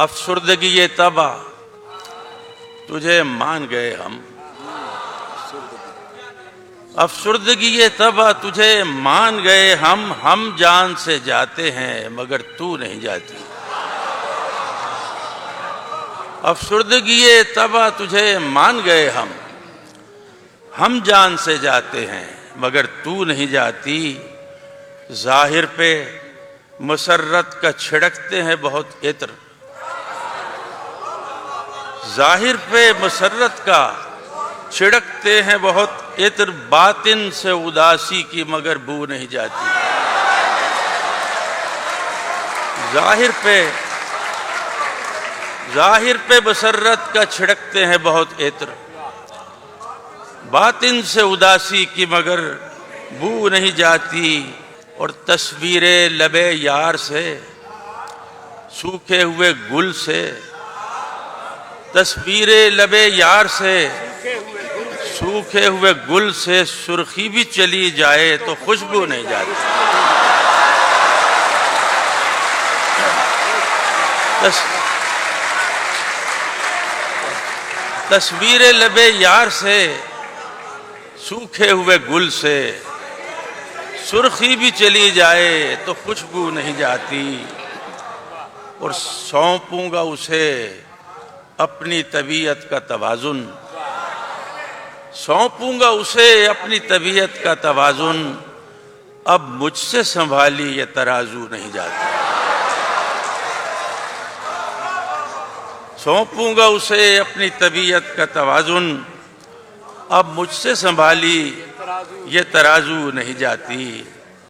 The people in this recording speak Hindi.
अफसुर्दगी ये तबा तुझे मान गए हम, अफसुर्दगी ये तबा तुझे मान गए हम जान से जाते हैं मगर तू नहीं जाती। अफसुर्दगी ये तबा तुझे मान गए हम जान से जाते हैं मगर तू नहीं जाती। जाहिर पे मुसर्रत का छिड़कते हैं बहुत इत्र, जाहिर पे मुसर्रत का छिड़कते हैं बहुत इत्र, बातिन से उदासी की मगर बू नहीं जाती। जाहिर पे मुसर्रत का छिड़कते हैं बहुत इत्र, बातिन से उदासी की मगर बू नहीं जाती। और तस्वीरे लबे यार से सूखे हुए गुल से, तस्वीरे लबे यार से सूखे हुए गुल से सुर्खी भी चली जाए तो खुशबू नहीं जाती। तस्वीरे लबे यार से सूखे हुए गुल से सुर्खी भी चली जाए तो खुशबू नहीं जाती। और सौंपूंगा उसे अपनी तबीयत का तवाजुन, सौंपूंगा उसे अपनी तबीयत का तवाजुन, अब मुझसे संभाली ये तराजू नहीं जाती। सौंपूंगा उसे अपनी तबीयत का तवाजुन, अब मुझसे संभाली ये तराजू नहीं जाती।